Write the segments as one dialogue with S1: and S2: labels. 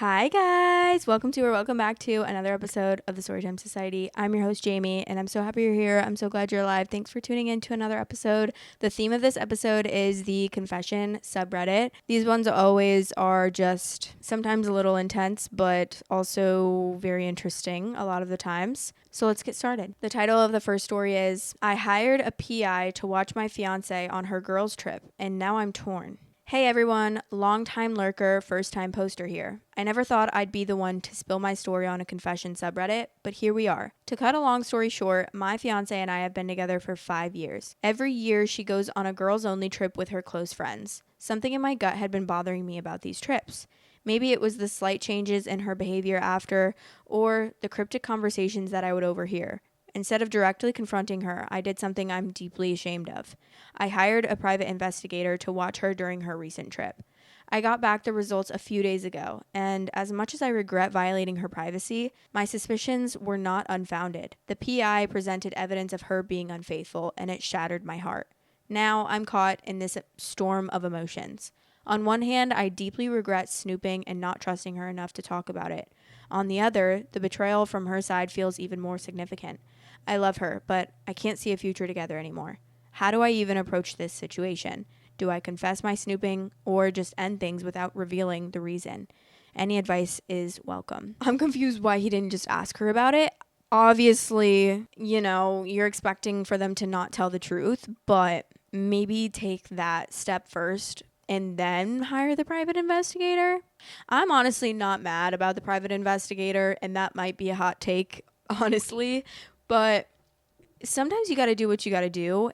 S1: Hi guys, welcome back to another episode of the Storytime Society. I'm your host Jamie, and I'm so happy you're here. I'm so glad you're alive. Thanks for tuning in to another episode. The theme of this episode is the confession subreddit. These ones always are just sometimes a little intense, but also very interesting a lot of the times. So let's get started. The title of the first story is, I hired a PI to watch my fiancée on her girls' trip, and now I'm torn. Hey everyone, long-time lurker, first-time poster here. I never thought I'd be the one to spill my story on a confession subreddit, but here we are. To cut a long story short, my fiancé and I have been together for 5 years. Every year she goes on a girls-only trip with her close friends. Something in my gut had been bothering me about these trips. Maybe it was the slight changes in her behavior after, or the cryptic conversations that I would overhear. Instead of directly confronting her, I did something I'm deeply ashamed of. I hired a private investigator to watch her during her recent trip. I got back the results a few days ago, and as much as I regret violating her privacy, my suspicions were not unfounded. The PI presented evidence of her being unfaithful, and it shattered my heart. Now I'm caught in this storm of emotions. On one hand, I deeply regret snooping and not trusting her enough to talk about it. On the other, the betrayal from her side feels even more significant. I love her, but I can't see a future together anymore. How do I even approach this situation? Do I confess my snooping or just end things without revealing the reason? Any advice is welcome. I'm confused why he didn't just ask her about it. Obviously, you're expecting for them to not tell the truth, but maybe take that step first and then hire the private investigator. I'm honestly not mad about the private investigator, and that might be a hot take, honestly, but sometimes you got to do what you got to do.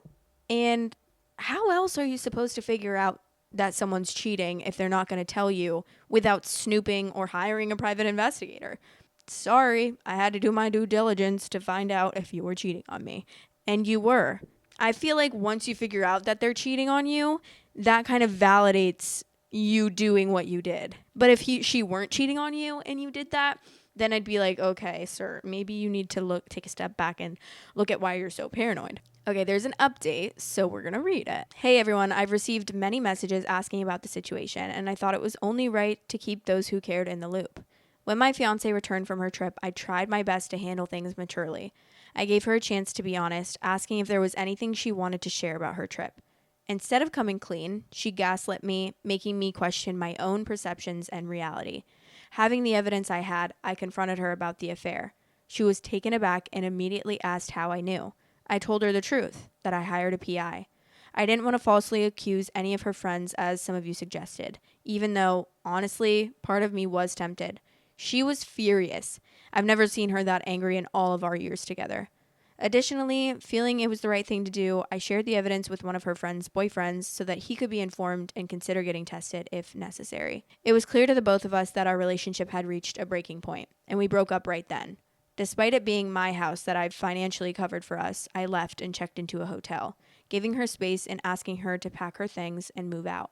S1: And how else are you supposed to figure out that someone's cheating if they're not going to tell you without snooping or hiring a private investigator? Sorry, I had to do my due diligence to find out if you were cheating on me. And you were. I feel like once you figure out that they're cheating on you, that kind of validates you doing what you did. But if she weren't cheating on you and you did that, then I'd be like, okay, sir, maybe you need to take a step back and look at why you're so paranoid. Okay, there's an update, so we're going to read it. Hey everyone, I've received many messages asking about the situation, and I thought it was only right to keep those who cared in the loop. When my fiancée returned from her trip, I tried my best to handle things maturely. I gave her a chance to be honest, asking if there was anything she wanted to share about her trip. Instead of coming clean, she gaslit me, making me question my own perceptions and reality. Having the evidence I had, I confronted her about the affair. She was taken aback and immediately asked how I knew. I told her the truth, that I hired a PI. I didn't want to falsely accuse any of her friends, as some of you suggested, even though, honestly, part of me was tempted. She was furious. I've never seen her that angry in all of our years together. Additionally, feeling it was the right thing to do, I shared the evidence with one of her friend's boyfriends so that he could be informed and consider getting tested if necessary. It was clear to the both of us that our relationship had reached a breaking point, and we broke up right then. Despite it being my house that I've financially covered for us, I left and checked into a hotel, giving her space and asking her to pack her things and move out.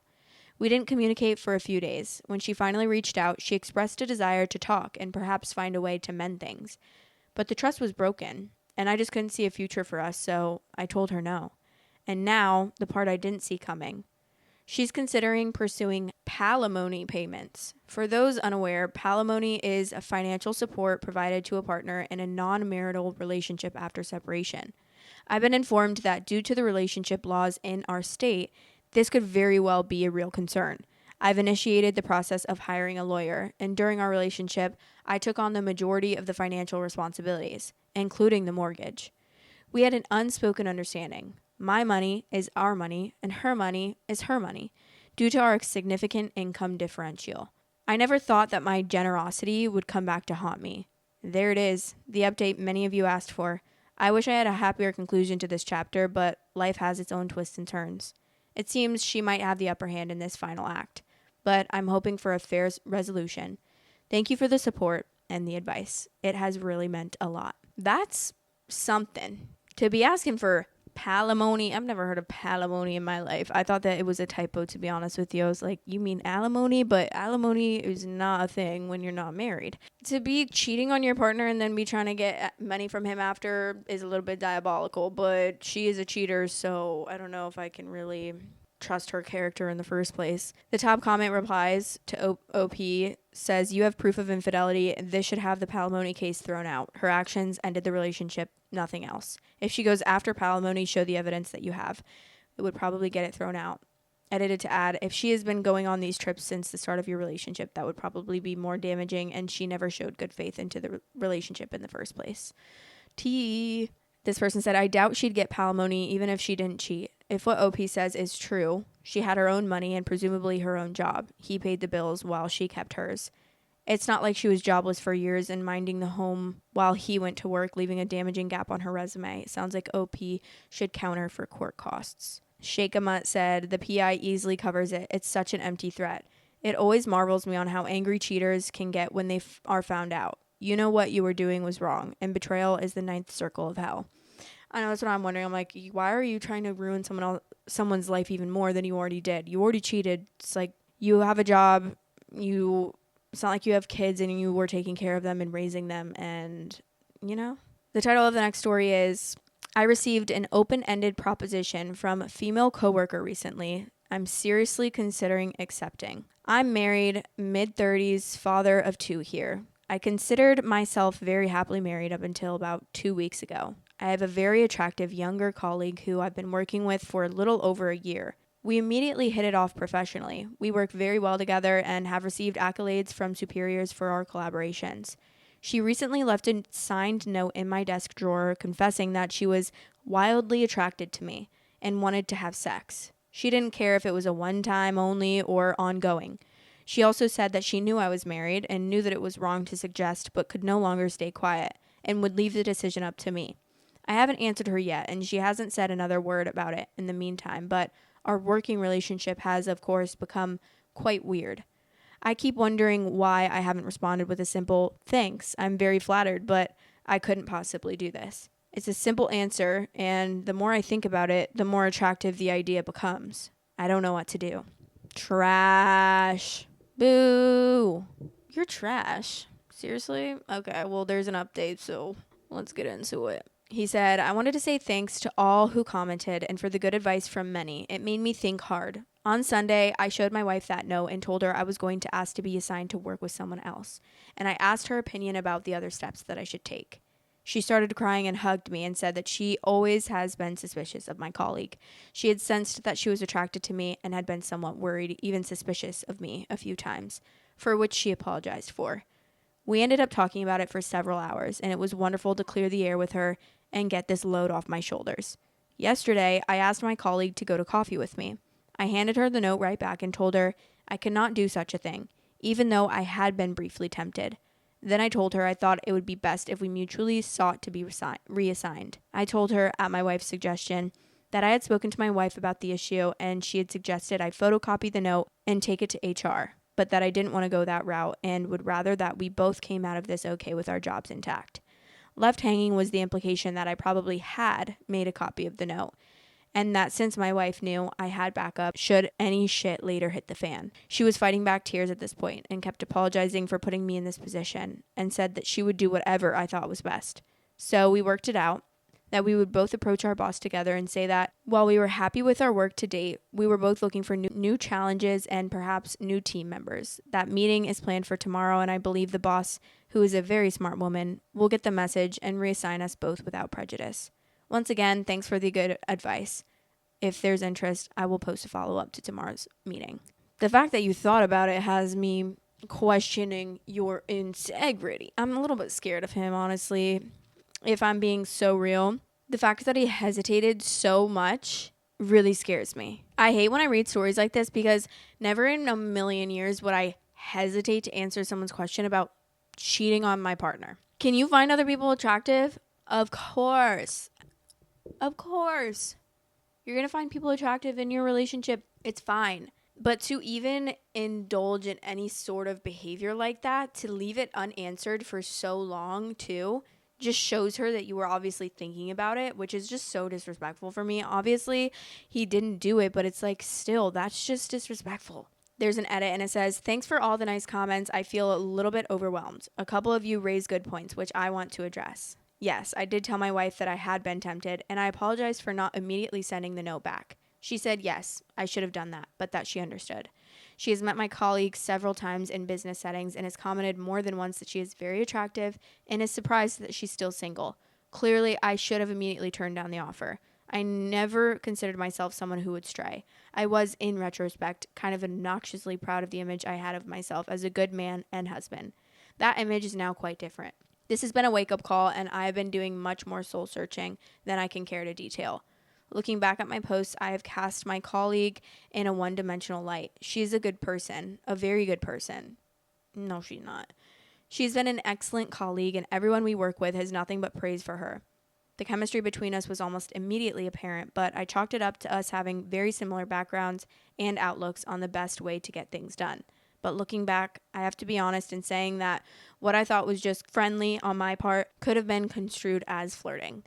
S1: We didn't communicate for a few days. When she finally reached out, she expressed a desire to talk and perhaps find a way to mend things. But the trust was broken, and I just couldn't see a future for us, so I told her no. And now, the part I didn't see coming. She's considering pursuing palimony payments. For those unaware, palimony is a financial support provided to a partner in a non-marital relationship after separation. I've been informed that due to the relationship laws in our state, this could very well be a real concern. I've initiated the process of hiring a lawyer, and during our relationship, I took on the majority of the financial responsibilities, including the mortgage. We had an unspoken understanding. My money is our money, and her money is her money, due to our significant income differential. I never thought that my generosity would come back to haunt me. There it is, the update many of you asked for. I wish I had a happier conclusion to this chapter, but life has its own twists and turns. It seems she might have the upper hand in this final act, but I'm hoping for a fair resolution. Thank you for the support and the advice. It has really meant a lot. That's something. To be asking for palimony. I've never heard of palimony in my life. I thought that it was a typo, to be honest with you. I was like, you mean alimony? But alimony is not a thing when you're not married. To be cheating on your partner and then be trying to get money from him after is a little bit diabolical, but she is a cheater, so I don't know if I can really trust her character in the first place. The top comment replies to OP says, "You have proof of infidelity. This should have the palimony case thrown out. Her actions ended the relationship, nothing else. If she goes after palimony, show the evidence that you have. It would probably get it thrown out." Edited to add, "If she has been going on these trips since the start of your relationship, that would probably be more damaging, and she never showed good faith into the relationship in the first place." T. This person said, "I doubt she'd get palimony even if she didn't cheat. If what OP says is true, she had her own money and presumably her own job. He paid the bills while she kept hers. It's not like she was jobless for years and minding the home while he went to work, leaving a damaging gap on her resume. It sounds like OP should counter for court costs." Sheikh Amat said, "The PI easily covers it. It's such an empty threat. It always marvels me on how angry cheaters can get when they are found out. You know what you were doing was wrong, and betrayal is the ninth circle of hell." I know, that's what I'm wondering. I'm like, why are you trying to ruin someone's life even more than you already did? You already cheated. It's like, you have a job. It's not like you have kids and you were taking care of them and raising them. And, The title of the next story is, "I received an open-ended proposition from a female coworker recently. I'm seriously considering accepting. I'm married, mid-30s, father of 2 here. I considered myself very happily married up until about 2 weeks ago. I have a very attractive younger colleague who I've been working with for a little over a year. We immediately hit it off professionally. We work very well together and have received accolades from superiors for our collaborations. She recently left a signed note in my desk drawer confessing that she was wildly attracted to me and wanted to have sex. She didn't care if it was a one-time only or ongoing. She also said that she knew I was married and knew that it was wrong to suggest but could no longer stay quiet and would leave the decision up to me. I haven't answered her yet, and she hasn't said another word about it in the meantime, but our working relationship has, of course, become quite weird. I keep wondering why I haven't responded with a simple thanks. I'm very flattered, but I couldn't possibly do this. It's a simple answer, and the more I think about it, the more attractive the idea becomes. I don't know what to do." Trash. Boo. You're trash. Seriously? Okay, well, there's an update, so let's get into it. He said, "I wanted to say thanks to all who commented and for the good advice from many. It made me think hard. On Sunday, I showed my wife that note and told her I was going to ask to be assigned to work with someone else. And I asked her opinion about the other steps that I should take. She started crying and hugged me and said that she always has been suspicious of my colleague. She had sensed that she was attracted to me and had been somewhat worried, even suspicious of me a few times, for which she apologized for. We ended up talking about it for several hours, and it was wonderful to clear the air with her and get this load off my shoulders. Yesterday, I asked my colleague to go to coffee with me. I handed her the note right back and told her I could not do such a thing, even though I had been briefly tempted. Then I told her I thought it would be best if we mutually sought to be reassigned. I told her, at my wife's suggestion, that I had spoken to my wife about the issue and she had suggested I photocopy the note and take it to HR, but that I didn't want to go that route and would rather that we both came out of this okay with our jobs intact. Left hanging was the implication that I probably had made a copy of the note, and that since my wife knew, I had backup should any shit later hit the fan. She was fighting back tears at this point and kept apologizing for putting me in this position and said that she would do whatever I thought was best. So we worked it out, that we would both approach our boss together and say that while we were happy with our work to date, we were both looking for new challenges and perhaps new team members. That meeting is planned for tomorrow, and I believe the boss, who is a very smart woman, will get the message and reassign us both without prejudice. Once again, thanks for the good advice. If there's interest, I will post a follow-up to tomorrow's meeting." The fact that you thought about it has me questioning your integrity. I'm a little bit scared of him, honestly, if I'm being so real. The fact that he hesitated so much really scares me. I hate when I read stories like this because never in a million years would I hesitate to answer someone's question about cheating on my partner. Can you find other people attractive? Of course. Of course. You're going to find people attractive in your relationship. It's fine. But to even indulge in any sort of behavior like that, to leave it unanswered for so long too, just shows her that you were obviously thinking about it, which is just so disrespectful for me. Obviously, he didn't do it, but it's like, still, that's just disrespectful. There's an edit and it says, "Thanks for all the nice comments. I feel a little bit overwhelmed. A couple of you raised good points, which I want to address. Yes, I did tell my wife that I had been tempted, and I apologized for not immediately sending the note back. She said yes, I should have done that, but that she understood. She has met my colleagues several times in business settings and has commented more than once that she is very attractive and is surprised that she's still single. Clearly, I should have immediately turned down the offer. I never considered myself someone who would stray. I was, in retrospect, kind of obnoxiously proud of the image I had of myself as a good man and husband. That image is now quite different. This has been a wake-up call, and I have been doing much more soul-searching than I can care to detail. Looking back at my posts, I have cast my colleague in a one-dimensional light. She's a good person, a very good person. No, she's not. She's been an excellent colleague, and everyone we work with has nothing but praise for her. The chemistry between us was almost immediately apparent, but I chalked it up to us having very similar backgrounds and outlooks on the best way to get things done. But looking back, I have to be honest in saying that what I thought was just friendly on my part could have been construed as flirting.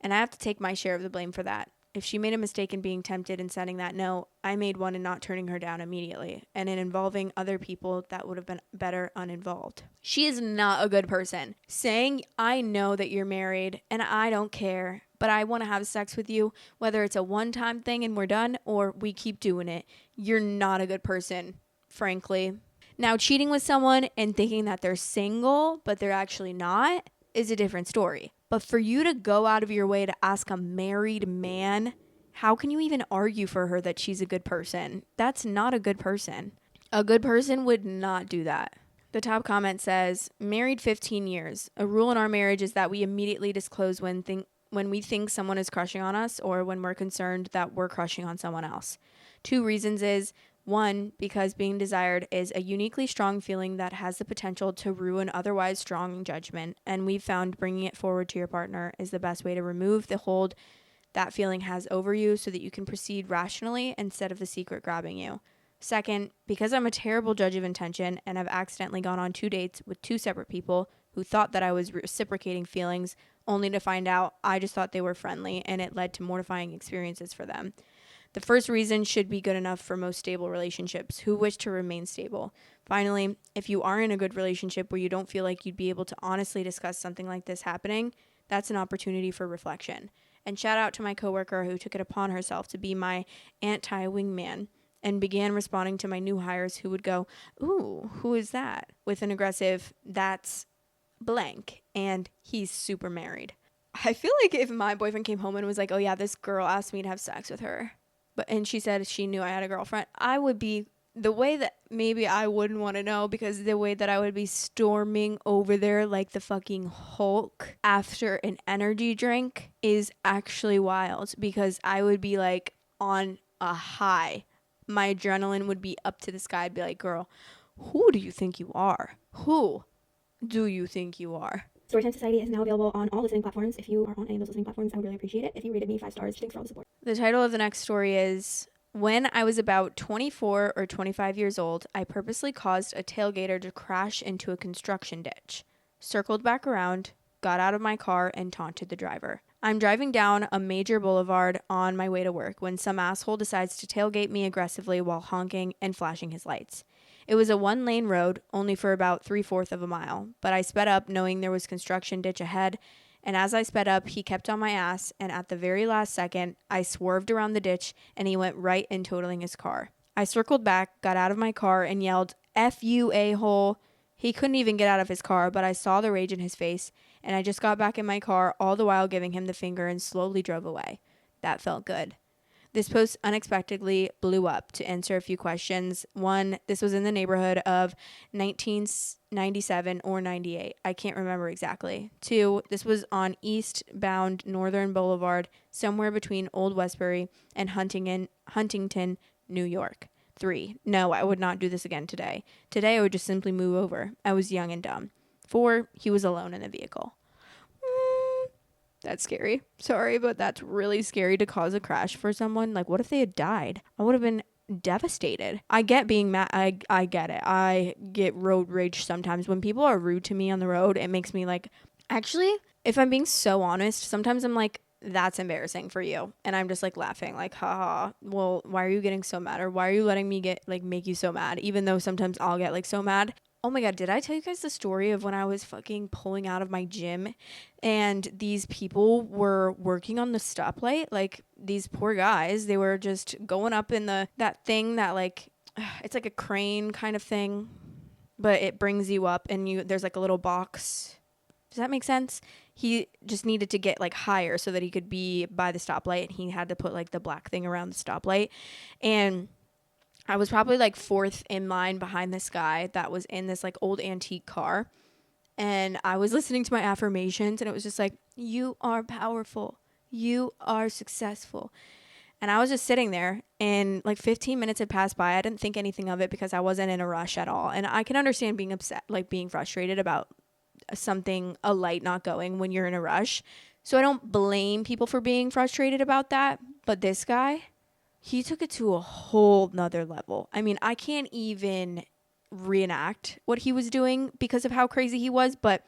S1: And I have to take my share of the blame for that. If she made a mistake in being tempted and sending that note, I made one in not turning her down immediately, and in involving other people that would have been better uninvolved. She is not a good person. Saying, I know that you're married, and I don't care, but I want to have sex with you, whether it's a one-time thing and we're done, or we keep doing it. You're not a good person, frankly. Now, cheating with someone and thinking that they're single, but they're actually not, is a different story. But for you to go out of your way to ask a married man, how can you even argue for her that she's a good person? That's not a good person. A good person would not do that. The top comment says, married 15 years. A rule in our marriage is that we immediately disclose when we think someone is crushing on us or when we're concerned that we're crushing on someone else. 2 reasons is, 1, because being desired is a uniquely strong feeling that has the potential to ruin otherwise strong judgment, and we've found bringing it forward to your partner is the best way to remove the hold that feeling has over you so that you can proceed rationally instead of the secret grabbing you. 2nd, because I'm a terrible judge of intention and I've accidentally gone on 2 dates with 2 separate people who thought that I was reciprocating feelings only to find out I just thought they were friendly and it led to mortifying experiences for them. The first reason should be good enough for most stable relationships who wish to remain stable. Finally, if you are in a good relationship where you don't feel like you'd be able to honestly discuss something like this happening, that's an opportunity for reflection. And shout out to my coworker who took it upon herself to be my anti-wingman and began responding to my new hires who would go, "Ooh, who is that?" with an aggressive, "That's blank, and he's super married." I feel like if my boyfriend came home and was like, "Oh yeah, this girl asked me to have sex with her," and she said she knew I had a girlfriend, I would be the way that maybe I wouldn't want to know, because the way that I would be storming over there like the fucking Hulk after an energy drink is actually wild, because I would be like on a high. My adrenaline would be up to the sky. I'd be like, "Girl, who do you think you are? Who do you think you are?"
S2: Storytime Society is now available on all listening platforms. If you are on any of those listening platforms, I would really appreciate it if you rated me 5 stars. Thanks for all the support.
S1: The title of the next story is, when I was about 24 or 25 years old, I purposely caused a tailgater to crash into a construction ditch, circled back around, got out of my car, and taunted the driver. I'm driving down a major boulevard on my way to work when some asshole decides to tailgate me aggressively while honking and flashing his lights. It was a 1-lane road, only for about 3/4 of a mile, but I sped up knowing there was construction ditch ahead, and as I sped up, he kept on my ass, and at the very last second, I swerved around the ditch, and he went right in totaling his car. I circled back, got out of my car, and yelled, "F you, a-hole." He couldn't even get out of his car, but I saw the rage in his face, and I just got back in my car, all the while giving him the finger, and slowly drove away. That felt good. This post unexpectedly blew up. To answer a few questions: 1, this was in the neighborhood of 1997 or 98. I can't remember exactly. 2, this was on eastbound Northern Boulevard, somewhere between Old Westbury and Huntington, New York. 3, no, I would not do this again today. Today, I would just simply move over. I was young and dumb. 4, he was alone in the vehicle. That's scary. Sorry, but that's really scary to cause a crash for someone. Like, what if they had died? I would have been devastated. I get being mad. I get it. I get road rage sometimes. When people are rude to me on the road, it makes me like, actually, if I'm being so honest, sometimes I'm like, that's embarrassing for you. And I'm just like laughing, like, haha, well, why are you getting so mad? Or why are you letting me make you so mad? Even though sometimes I'll get like so mad. Oh my God, did I tell you guys the story of when I was fucking pulling out of my gym and these people were working on the stoplight? Like, these poor guys, they were just going up in that thing that like, it's like a crane kind of thing, but it brings you up and there's like a little box. Does that make sense? He just needed to get like higher so that he could be by the stoplight, and he had to put like the black thing around the stoplight. And I was probably like fourth in line behind this guy that was in this like old antique car. And I was listening to my affirmations, and it was just like, you are powerful. You are successful. And I was just sitting there, and like 15 minutes had passed by. I didn't think anything of it because I wasn't in a rush at all. And I can understand being upset, like being frustrated about a light not going when you're in a rush. So I don't blame people for being frustrated about that. But this guy, he took it to a whole nother level. I mean, I can't even reenact what he was doing because of how crazy he was, but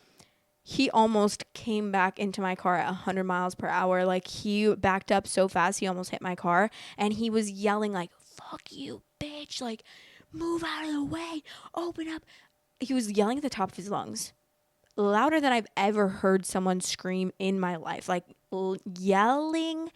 S1: he almost came back into my car at 100 miles per hour. Like, he backed up so fast, he almost hit my car, and he was yelling like, fuck you, bitch, like, move out of the way, open up. He was yelling at the top of his lungs, louder than I've ever heard someone scream in my life, like yelling.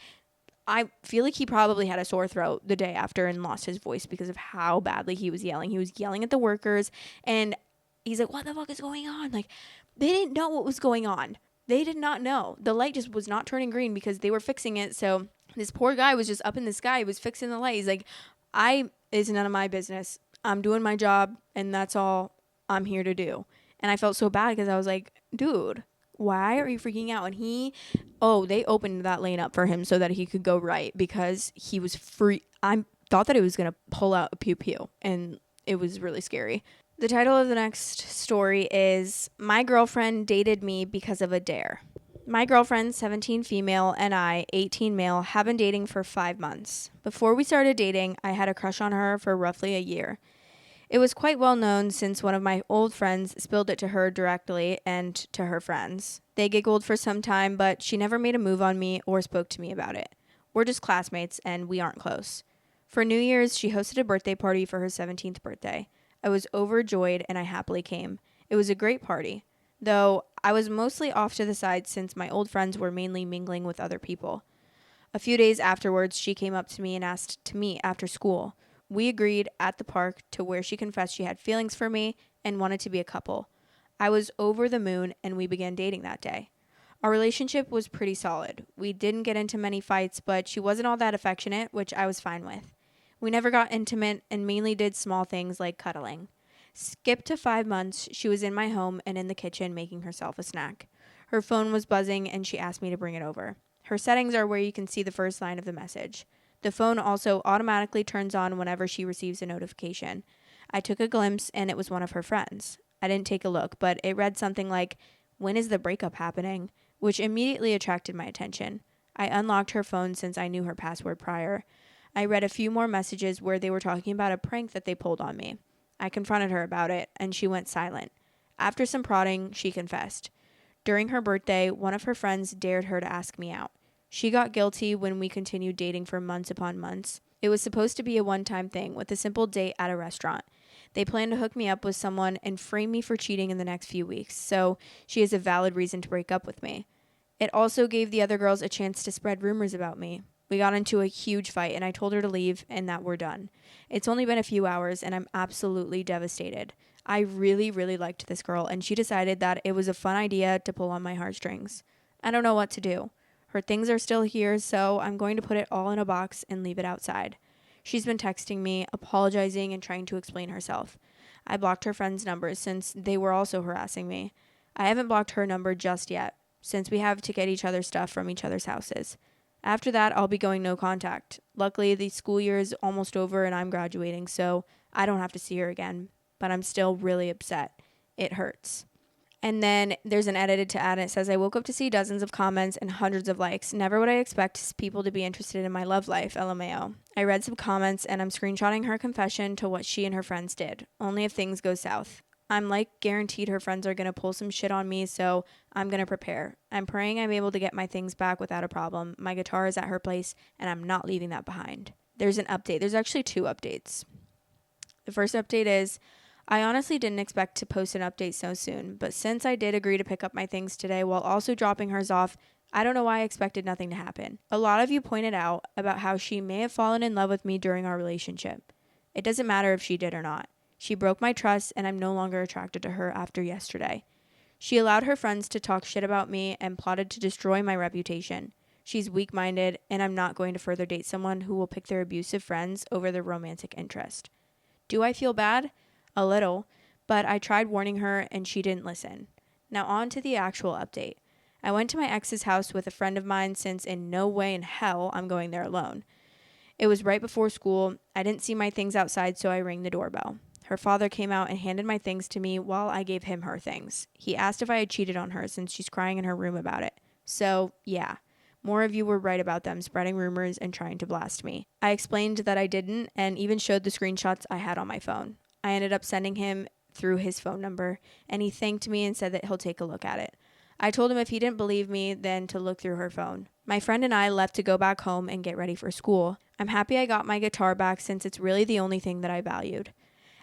S1: I feel like he probably had a sore throat the day after and lost his voice because of how badly he was yelling. He was yelling at the workers, and he's like, what the fuck is going on? Like, they didn't know what was going on. They did not know. The light just was not turning green because they were fixing it. So this poor guy was just up in the sky. He was fixing the light. He's like, it's none of my business. I'm doing my job, and that's all I'm here to do. And I felt so bad because I was like, dude, why are you freaking out? And they opened that lane up for him so that he could go right because he was free. I thought that it was going to pull out a pew pew, and it was really scary. The title of the next story is My Girlfriend Dated Me Because of a Dare. My girlfriend, 17 female, and I, 18 male, have been dating for 5 months. Before we started dating, I had a crush on her for roughly a year. It was quite well known since one of my old friends spilled it to her directly and to her friends. They giggled for some time, but she never made a move on me or spoke to me about it. We're just classmates, and we aren't close. For New Year's, she hosted a birthday party for her 17th birthday. I was overjoyed, and I happily came. It was a great party, though I was mostly off to the side since my old friends were mainly mingling with other people. A few days afterwards, she came up to me and asked to meet after school. We agreed at the park to where she confessed she had feelings for me and wanted to be a couple. I was over the moon, and we began dating that day. Our relationship was pretty solid. We didn't get into many fights, but she wasn't all that affectionate, which I was fine with. We never got intimate and mainly did small things like cuddling. Skip to 5 months, she was in my home and in the kitchen making herself a snack. Her phone was buzzing, and she asked me to bring it over. Her settings are where you can see the first line of the message. The phone also automatically turns on whenever she receives a notification. I took a glimpse, and it was one of her friends. I didn't take a look, but it read something like, "When is the breakup happening?" which immediately attracted my attention. I unlocked her phone since I knew her password prior. I read a few more messages where they were talking about a prank that they pulled on me. I confronted her about it, and she went silent. After some prodding, she confessed. During her birthday, one of her friends dared her to ask me out. She got guilty when we continued dating for months upon months. It was supposed to be a one-time thing with a simple date at a restaurant. They planned to hook me up with someone and frame me for cheating in the next few weeks, so she has a valid reason to break up with me. It also gave the other girls a chance to spread rumors about me. We got into a huge fight, and I told her to leave and that we're done. It's only been a few hours, and I'm absolutely devastated. I really, really liked this girl, and she decided that it was a fun idea to pull on my heartstrings. I don't know what to do. Her things are still here, so I'm going to put it all in a box and leave it outside. She's been texting me, apologizing, and trying to explain herself. I blocked her friends' numbers since they were also harassing me. I haven't blocked her number just yet, since we have to get each other stuff from each other's houses. After that, I'll be going no contact. Luckily, the school year is almost over and I'm graduating, so I don't have to see her again. But I'm still really upset. It hurts. And then there's an edited to add, and it says, I woke up to see dozens of comments and hundreds of likes. Never would I expect people to be interested in my love life, LMAO. I read some comments, and I'm screenshotting her confession to what she and her friends did. Only if things go south. I'm guaranteed her friends are going to pull some shit on me, so I'm going to prepare. I'm praying I'm able to get my things back without a problem. My guitar is at her place, and I'm not leaving that behind. There's an update. There's actually 2 updates. The first update is, I honestly didn't expect to post an update so soon, but since I did agree to pick up my things today while also dropping hers off, I don't know why I expected nothing to happen. A lot of you pointed out about how she may have fallen in love with me during our relationship. It doesn't matter if she did or not. She broke my trust, and I'm no longer attracted to her after yesterday. She allowed her friends to talk shit about me and plotted to destroy my reputation. She's weak-minded, and I'm not going to further date someone who will pick their abusive friends over their romantic interest. Do I feel bad? A little, but I tried warning her and she didn't listen. Now on to the actual update. I went to my ex's house with a friend of mine since in no way in hell I'm going there alone. It was right before school. I didn't see my things outside, so I rang the doorbell. Her father came out and handed my things to me while I gave him her things. He asked if I had cheated on her since she's crying in her room about it. So, yeah. More of you were right about them spreading rumors and trying to blast me. I explained that I didn't and even showed the screenshots I had on my phone. I ended up sending him through his phone number, and he thanked me and said that he'll take a look at it. I told him if he didn't believe me, then to look through her phone. My friend and I left to go back home and get ready for school. I'm happy I got my guitar back since it's really the only thing that I valued.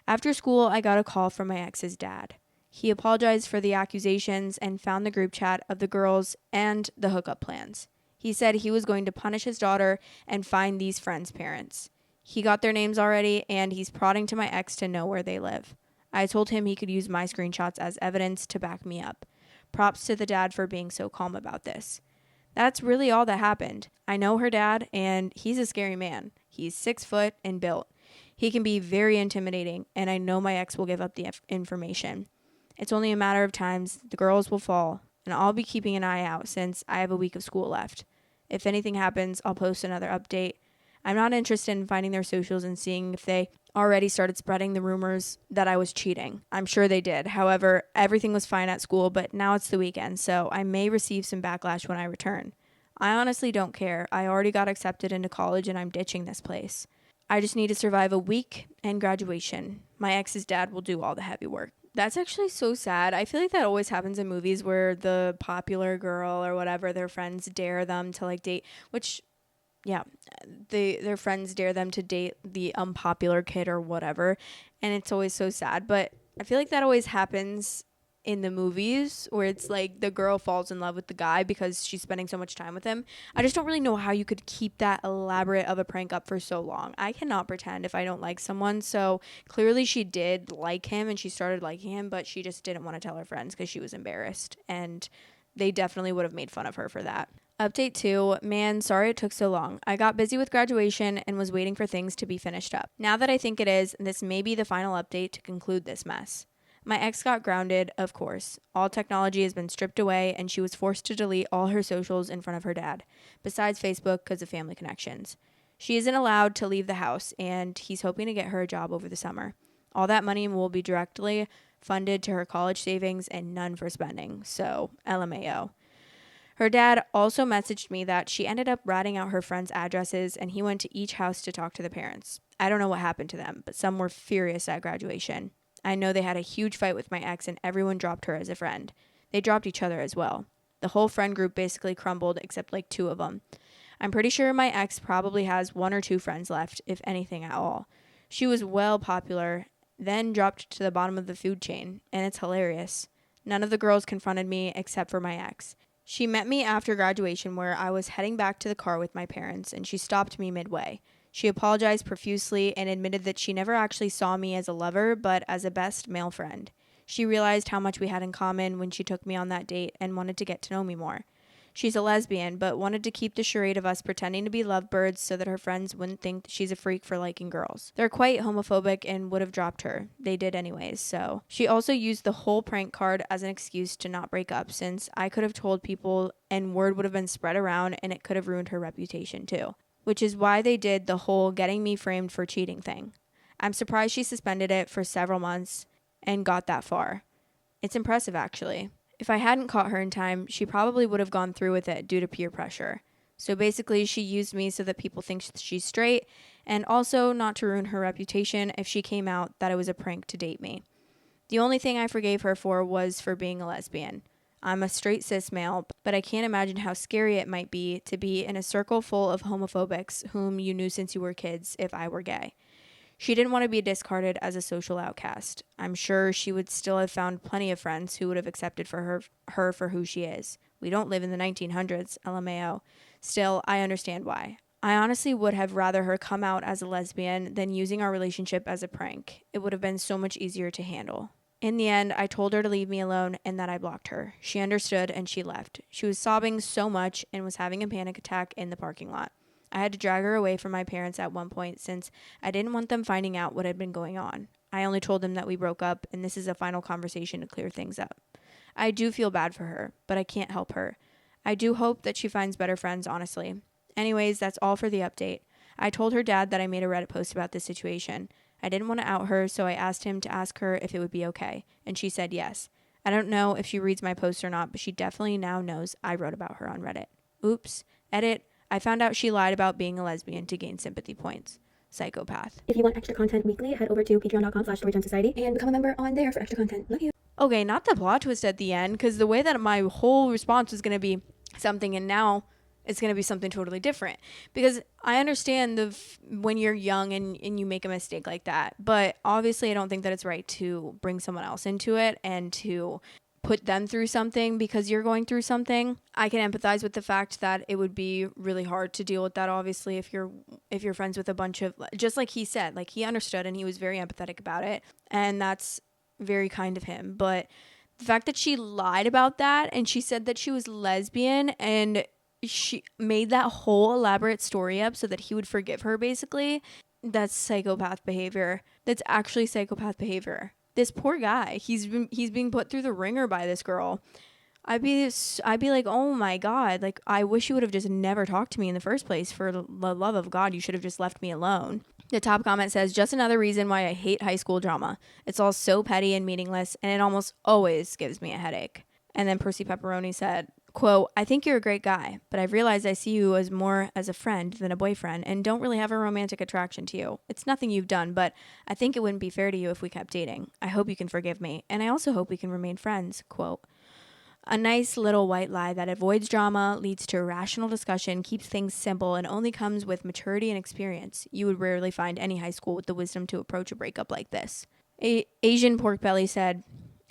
S1: After school, I got a call from my ex's dad. He apologized for the accusations and found the group chat of the girls and the hookup plans. He said he was going to punish his daughter and find these friends' parents. He got their names already, and he's prodding to my ex to know where they live. I told him he could use my screenshots as evidence to back me up. Props to the dad for being so calm about this. That's really all that happened. I know her dad, and he's a scary man. He's 6 foot and built. He can be very intimidating, and I know my ex will give up the information. It's only a matter of time. The girls will fall, and I'll be keeping an eye out since I have a week of school left. If anything happens, I'll post another update. I'm not interested in finding their socials and seeing if they already started spreading the rumors that I was cheating. I'm sure they did. However, everything was fine at school, but now it's the weekend, so I may receive some backlash when I return. I honestly don't care. I already got accepted into college and I'm ditching this place. I just need to survive a week and graduation. My ex's dad will do all the heavy work. That's actually so sad. I feel like that always happens in movies where the popular girl or whatever, their friends dare them to like date, which yeah, their friends dare them to date the unpopular kid or whatever, and it's always so sad. But I feel like that always happens in the movies where it's like the girl falls in love with the guy because she's spending so much time with him. I just don't really know how you could keep that elaborate of a prank up for so long. I cannot pretend if I don't like someone. So clearly she did like him and she started liking him, but she just didn't want to tell her friends because she was embarrassed, and they definitely would have made fun of her for that. Update 2, man, sorry it took so long. I got busy with graduation and was waiting for things to be finished up. Now that I think it is, this may be the final update to conclude this mess. My ex got grounded, of course. All technology has been stripped away and she was forced to delete all her socials in front of her dad, besides Facebook because of family connections. She isn't allowed to leave the house and he's hoping to get her a job over the summer. All that money will be directly funded to her college savings and none for spending, so LMAO. Her dad also messaged me that she ended up ratting out her friends' addresses and he went to each house to talk to the parents. I don't know what happened to them, but some were furious at graduation. I know they had a huge fight with my ex and everyone dropped her as a friend. They dropped each other as well. The whole friend group basically crumbled except like 2 of them. I'm pretty sure my ex probably has 1 or 2 friends left, if anything at all. She was well popular, then dropped to the bottom of the food chain, and it's hilarious. None of the girls confronted me except for my ex. She met me after graduation where I was heading back to the car with my parents, and she stopped me midway. She apologized profusely and admitted that she never actually saw me as a lover, but as a best male friend. She realized how much we had in common when she took me on that date and wanted to get to know me more. She's a lesbian, but wanted to keep the charade of us pretending to be lovebirds so that her friends wouldn't think she's a freak for liking girls. They're quite homophobic and would have dropped her. They did anyways, so. She also used the whole prank card as an excuse to not break up, since I could have told people and word would have been spread around and it could have ruined her reputation too. Which is why they did the whole getting me framed for cheating thing. I'm surprised she suspended it for several months and got that far. It's impressive, actually. If I hadn't caught her in time, she probably would have gone through with it due to peer pressure. So basically, she used me so that people think she's straight, and also not to ruin her reputation if she came out that it was a prank to date me. The only thing I forgave her for was for being a lesbian. I'm a straight cis male, but I can't imagine how scary it might be to be in a circle full of homophobics whom you knew since you were kids if I were gay. She didn't want to be discarded as a social outcast. I'm sure she would still have found plenty of friends who would have accepted her for who she is. We don't live in the 1900s, LMAO. Still, I understand why. I honestly would have rather her come out as a lesbian than using our relationship as a prank. It would have been so much easier to handle. In the end, I told her to leave me alone and that I blocked her. She understood and she left. She was sobbing so much and was having a panic attack in the parking lot. I had to drag her away from my parents at one point since I didn't want them finding out what had been going on. I only told them that we broke up and this is a final conversation to clear things up. I do feel bad for her, but I can't help her. I do hope that she finds better friends, honestly. Anyways, that's all for the update. I told her dad that I made a Reddit post about this situation. I didn't want to out her, so I asked him to ask her if it would be okay, and she said yes. I don't know if she reads my posts or not, but she definitely now knows I wrote about her on Reddit. Oops. Edit. I found out she lied about being a lesbian to gain sympathy points. Psychopath.
S2: If you want extra content weekly, head over to patreon.com/storytimesociety and become a member on there for extra content. Love you.
S1: Okay, not the plot twist at the end, because the way that my whole response was going to be something, and now it's going to be something totally different. Because I understand when you're young and you make a mistake like that, but obviously I don't think that it's right to bring someone else into it and to put them through something because you're going through something. I can empathize with the fact that it would be really hard to deal with that, obviously, if you're friends with a bunch of, just like he said, like he understood and he was very empathetic about it, and that's very kind of him. But the fact that she lied about that and she said that she was lesbian and she made that whole elaborate story up so that he would forgive her, basically, that's psychopath behavior. That's actually psychopath behavior. This poor guy, he's being put through the ringer by this girl. I'd be like, oh my God, like I wish you would have just never talked to me in the first place. For the love of God, you should have just left me alone. The top comment says, just another reason why I hate high school drama. It's all so petty and meaningless, and it almost always gives me a headache. And then Percy Pepperoni said, quote, I think you're a great guy, but I've realized I see you as more as a friend than a boyfriend and don't really have a romantic attraction to you. It's nothing you've done, but I think it wouldn't be fair to you if we kept dating. I hope you can forgive me, and I also hope we can remain friends, quote. A nice little white lie that avoids drama, leads to rational discussion, keeps things simple, and only comes with maturity and experience. You would rarely find any high school with the wisdom to approach a breakup like this. Asian Pork Belly said,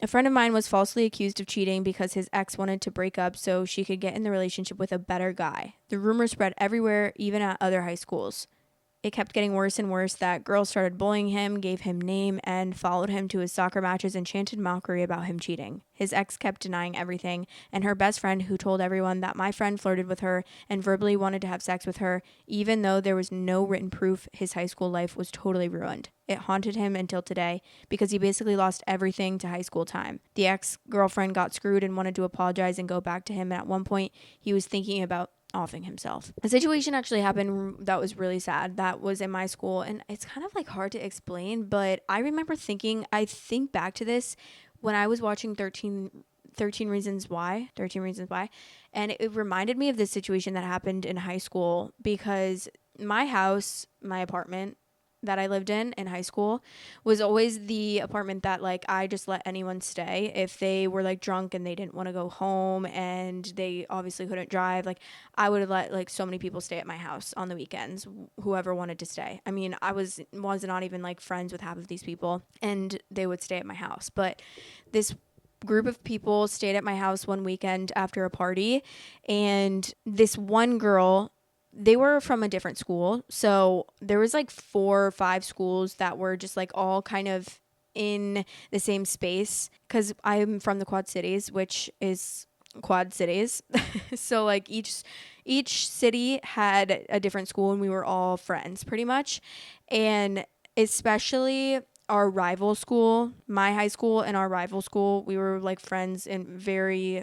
S1: a friend of mine was falsely accused of cheating because his ex wanted to break up so she could get in the relationship with a better guy. The rumor spread everywhere, even at other high schools. It kept getting worse and worse that girls started bullying him, gave him name, and followed him to his soccer matches and chanted mockery about him cheating. His ex kept denying everything, and her best friend, who told everyone that my friend flirted with her and verbally wanted to have sex with her, even though there was no written proof, his high school life was totally ruined. It haunted him until today because he basically lost everything to high school time. The ex-girlfriend got screwed and wanted to apologize and go back to him, and at one point he was thinking about offing himself. A situation actually happened that was really sad. That was in my school, and it's kind of like hard to explain, but I remember I think back to this when I was watching 13 Reasons Why, and it reminded me of this situation that happened in high school because my apartment that I lived in high school was always the apartment that like I just let anyone stay if they were like drunk and they didn't want to go home and they obviously couldn't drive. Like I would have let like so many people stay at my house on the weekends, whoever wanted to stay. I mean, I was not even like friends with half of these people and they would stay at my house. But this group of people stayed at my house one weekend after a party, and this one girl, they were from a different school. So there was like 4 or 5 schools that were just like all kind of in the same space because I'm from the Quad Cities, which is Quad Cities. So like each city had a different school and we were all friends pretty much. And especially our rival school, my high school and our rival school, we were like friends and very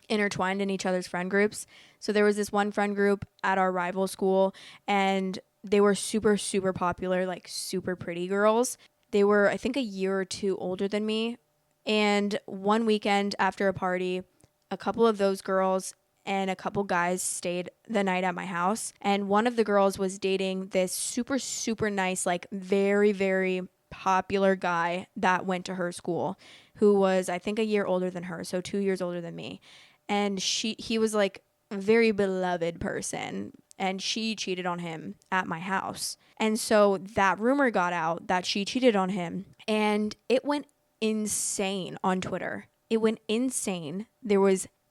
S1: intertwined in each other's friend groups. So there was this one friend group at our rival school and they were super, super popular, like super pretty girls. They were, I think, a year or 2 older than me. And one weekend after a party, a couple of those girls and a couple guys stayed the night at my house. And one of the girls was dating this super, super nice, like very, very popular guy that went to her school who was, I think, a year older than her. So 2 years older than me. And he was like a very beloved person. and she cheated on him at my house. And so that rumor got out that she cheated on him, and it went insane on Twitter. It went insane.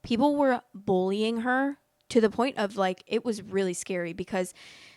S1: People were bullying her to the point of like, it was really scary because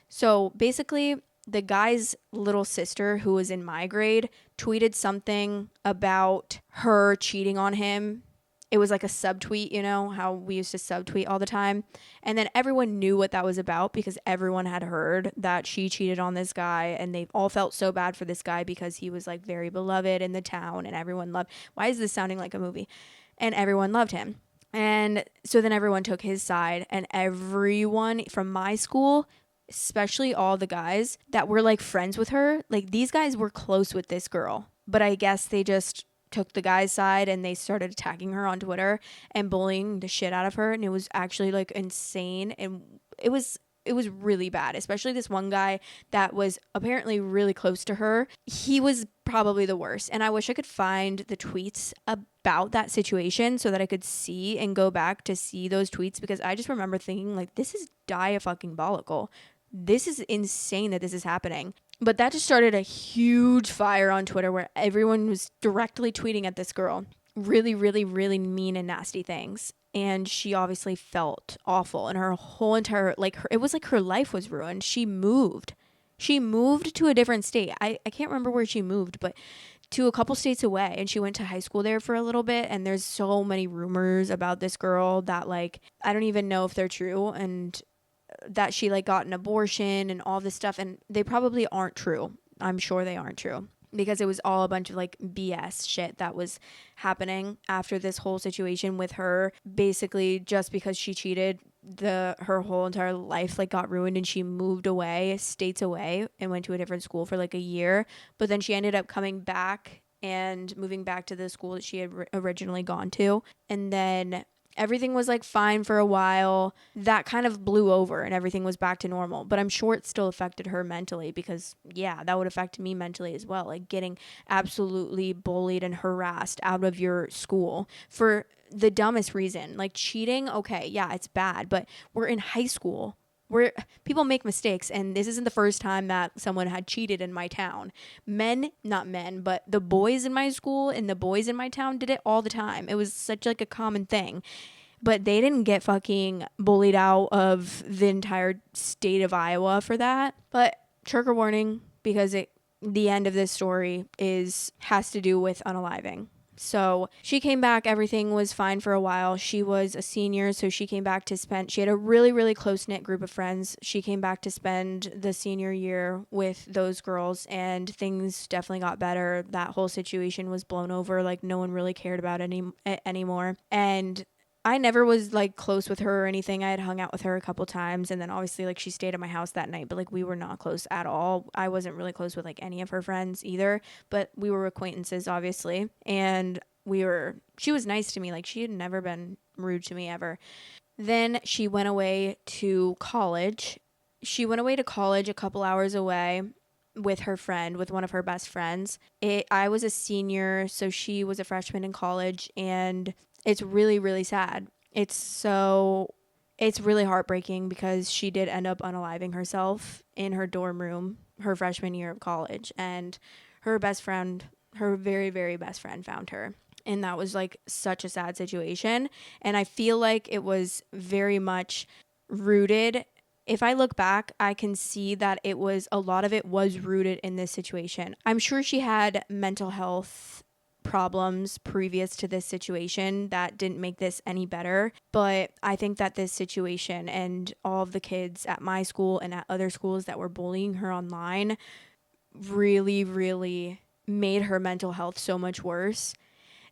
S1: so basically the guy's little sister who was in my grade tweeted something about her cheating on him. It was like a subtweet, you know, how we used to subtweet all the time. And then everyone knew what that was about because everyone had heard that she cheated on this guy, and they all felt so bad for this guy because he was like very beloved in the town and everyone loved. Why is this sounding like a movie? And everyone loved him. And so then everyone took his side, and everyone from my school, especially all the guys that were like friends with her, like these guys were close with this girl, but I guess they just took the guy's side and they started attacking her on Twitter and bullying the shit out of her, and it was actually like insane, and it was really bad, especially this one guy that was apparently really close to her. He was probably the worst. And I wish I could find the tweets about that situation so that I could see and go back to see those tweets, because I just remember thinking like, this is diabolical. This is insane that this is happening. But that just started a huge fire on Twitter where everyone was directly tweeting at this girl really, really, really mean and nasty things. And she obviously felt awful, and her whole entire, it was like her life was ruined. She moved to a different state. I can't remember where she moved, but to a couple states away, and she went to high school there for a little bit. And there's so many rumors about this girl that like, I don't even know if they're true, and that she like got an abortion and all this stuff, and they probably aren't true. I'm sure they aren't true, because it was all a bunch of like BS shit that was happening after this whole situation with her. Basically, just because she cheated, her whole entire life like got ruined, and she moved away, states away, and went to a different school for like a year. But then she ended up coming back and moving back to the school that she had originally gone to. And then everything was like fine for a while. That kind of blew over and everything was back to normal. But I'm sure it still affected her mentally, because yeah, that would affect me mentally as well. Like getting absolutely bullied and harassed out of your school for the dumbest reason. Like cheating, okay, yeah, it's bad, but we're in high school. Where people make mistakes, and this isn't the first time that someone had cheated in my town. Not men, but the boys in my school and the boys in my town did it all the time. It was such like a common thing. But they didn't get fucking bullied out of the entire state of Iowa for that. But trigger warning, because the end of this story has to do with unaliving. So she came back, everything was fine for a while. She was a senior, so she came back she had a really, really close-knit group of friends. She came back to spend the senior year with those girls, and things definitely got better. That whole situation was blown over, like no one really cared about it anymore. And I never was like close with her or anything. I had hung out with her a couple times, and then obviously like she stayed at my house that night, but like we were not close at all. I wasn't really close with like any of her friends either, but we were acquaintances obviously. And she was nice to me. Like she had never been rude to me ever. Then she went away to college. She went away to college a couple hours away with one of her best friends. I was a senior, so she was a freshman in college, and it's really, really sad. It's really heartbreaking, because she did end up unaliving herself in her dorm room her freshman year of college, and her best friend, her very, very best friend, found her. And that was like such a sad situation. And I feel like it was very much rooted. If I look back, I can see that a lot of it was rooted in this situation. I'm sure she had mental health problems previous to this situation that didn't make this any better. But I think that this situation and all of the kids at my school and at other schools that were bullying her online really, really made her mental health so much worse.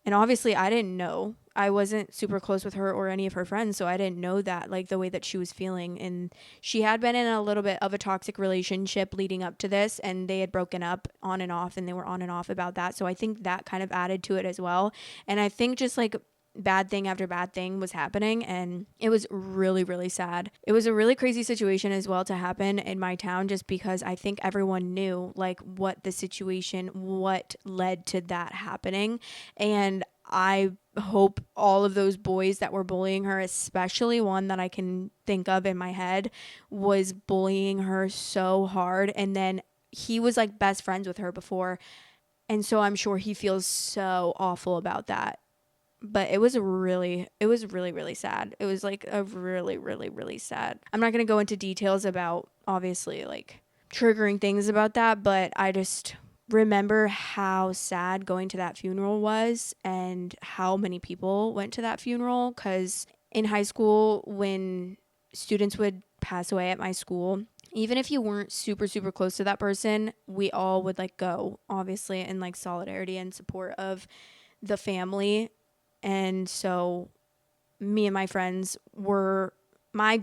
S1: And obviously I didn't know. I wasn't super close with her or any of her friends, so I didn't know that, like the way that she was feeling. And she had been in a little bit of a toxic relationship leading up to this, and they had broken up on and off, and they were on and off about that. So I think that kind of added to it as well. And I think just like bad thing after bad thing was happening, and it was really, really sad. It was a really crazy situation as well to happen in my town, just because I think everyone knew like what led to that happening. And I hope all of those boys that were bullying her, especially one that I can think of in my head, was bullying her so hard. And then he was like best friends with her before. And so I'm sure he feels so awful about that. But it was really, really sad. It was like a really, really, really sad. I'm not going to go into details about obviously like triggering things about that, but I just remember how sad going to that funeral was and how many people went to that funeral. Because in high school, when students would pass away at my school, even if you weren't super, super close to that person, we all would like go, obviously, in like solidarity and support of the family. And so me and my friends were my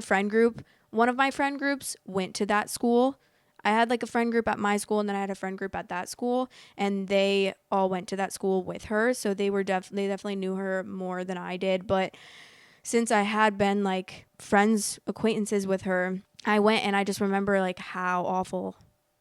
S1: friend group. One of my friend groups went to that school. I had like a friend group at my school, and then I had a friend group at that school, and they all went to that school with her. So they definitely knew her more than I did. But since I had been like friends, acquaintances with her, I went, and I just remember like how awful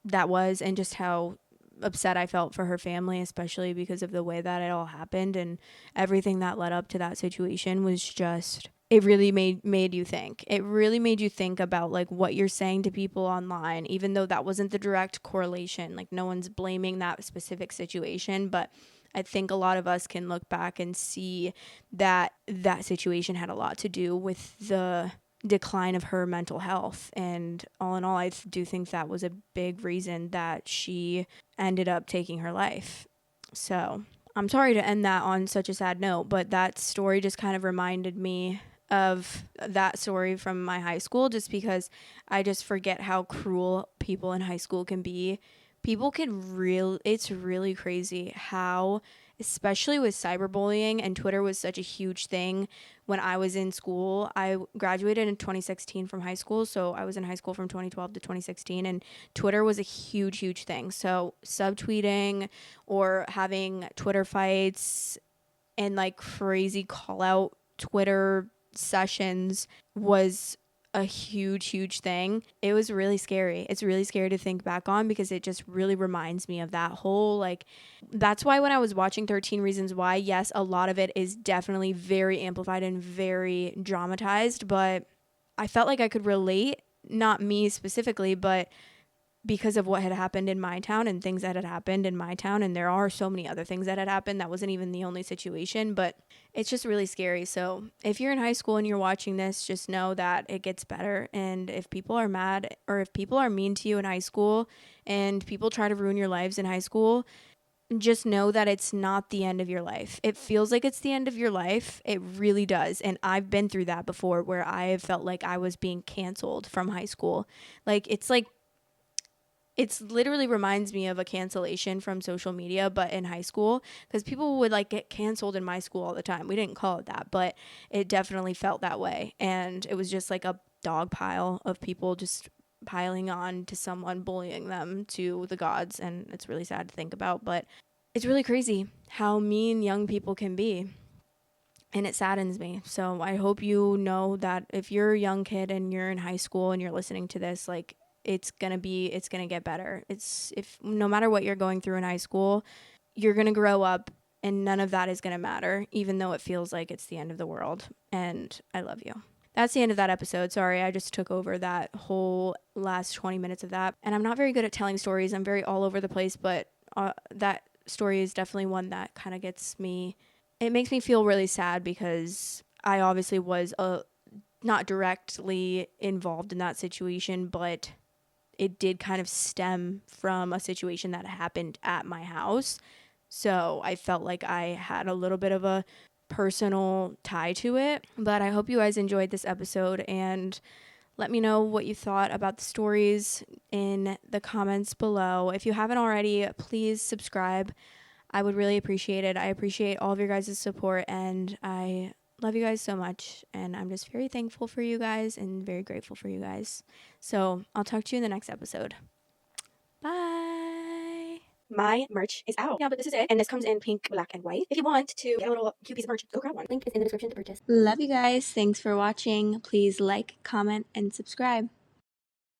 S1: that was and just how upset I felt for her family, especially because of the way that it all happened, and everything that led up to that situation was just, it really made you think. It really made you think about like what you're saying to people online, even though that wasn't the direct correlation. Like no one's blaming that specific situation, but I think a lot of us can look back and see that that situation had a lot to do with the decline of her mental health. And all in all, I do think that was a big reason that she ended up taking her life. So I'm sorry to end that on such a sad note, but that story just kind of reminded me of that story from my high school, just because I just forget how cruel people in high school can be. People can it's really crazy how, especially with cyberbullying, and Twitter was such a huge thing when I was in school. I graduated in 2016 from high school, so I was in high school from 2012 to 2016, and Twitter was a huge, huge thing. So subtweeting or having Twitter fights and like crazy call out Twitter sessions was a huge, huge thing. It was really scary. It's really scary to think back on, because it just really reminds me of that whole like, that's why when I was watching 13 Reasons Why, yes, a lot of it is definitely very amplified and very dramatized, but I felt like I could relate, not me specifically, but because of what had happened in my town and things that had happened in my town. And there are so many other things that had happened. That wasn't even the only situation, but it's just really scary. So if you're in high school and you're watching this, just know that it gets better. And if people are mad, or if people are mean to you in high school and people try to ruin your lives in high school, just know that it's not the end of your life. It feels like it's the end of your life. It really does. And I've been through that before, where I have felt like I was being canceled from high school. It's literally reminds me of a cancellation from social media, but in high school, because people would like get canceled in my school all the time. We didn't call it that, but it definitely felt that way. And it was just like a dog pile of people just piling on to someone, bullying them to the gods. And it's really sad to think about, but it's really crazy how mean young people can be. And it saddens me. So I hope you know that if you're a young kid and you're in high school and you're listening to this, like, it's gonna get better. It's, if no matter what you're going through in high school, you're gonna grow up, and none of that is gonna matter, even though it feels like it's the end of the world. And I love you. That's the end of that episode. Sorry, I just took over that whole last 20 minutes of that. And I'm not very good at telling stories. I'm very all over the place, but that story is definitely one that kind of gets me. It makes me feel really sad, because I obviously was not directly involved in that situation, but it did kind of stem from a situation that happened at my house. So I felt like I had a little bit of a personal tie to it. But I hope you guys enjoyed this episode, and let me know what you thought about the stories in the comments below. If you haven't already, please subscribe. I would really appreciate it. I appreciate all of your guys' support, and I love you guys so much, and I'm just very thankful for you guys and very grateful for you guys. So I'll talk to you in the next episode. Bye.
S2: My merch is out. Yeah, but this is it. And this comes in pink, black, and white. If you want to get a little cute piece of merch, go grab one. Link is in the description to purchase.
S1: Love you guys. Thanks for watching. Please like, comment, and subscribe.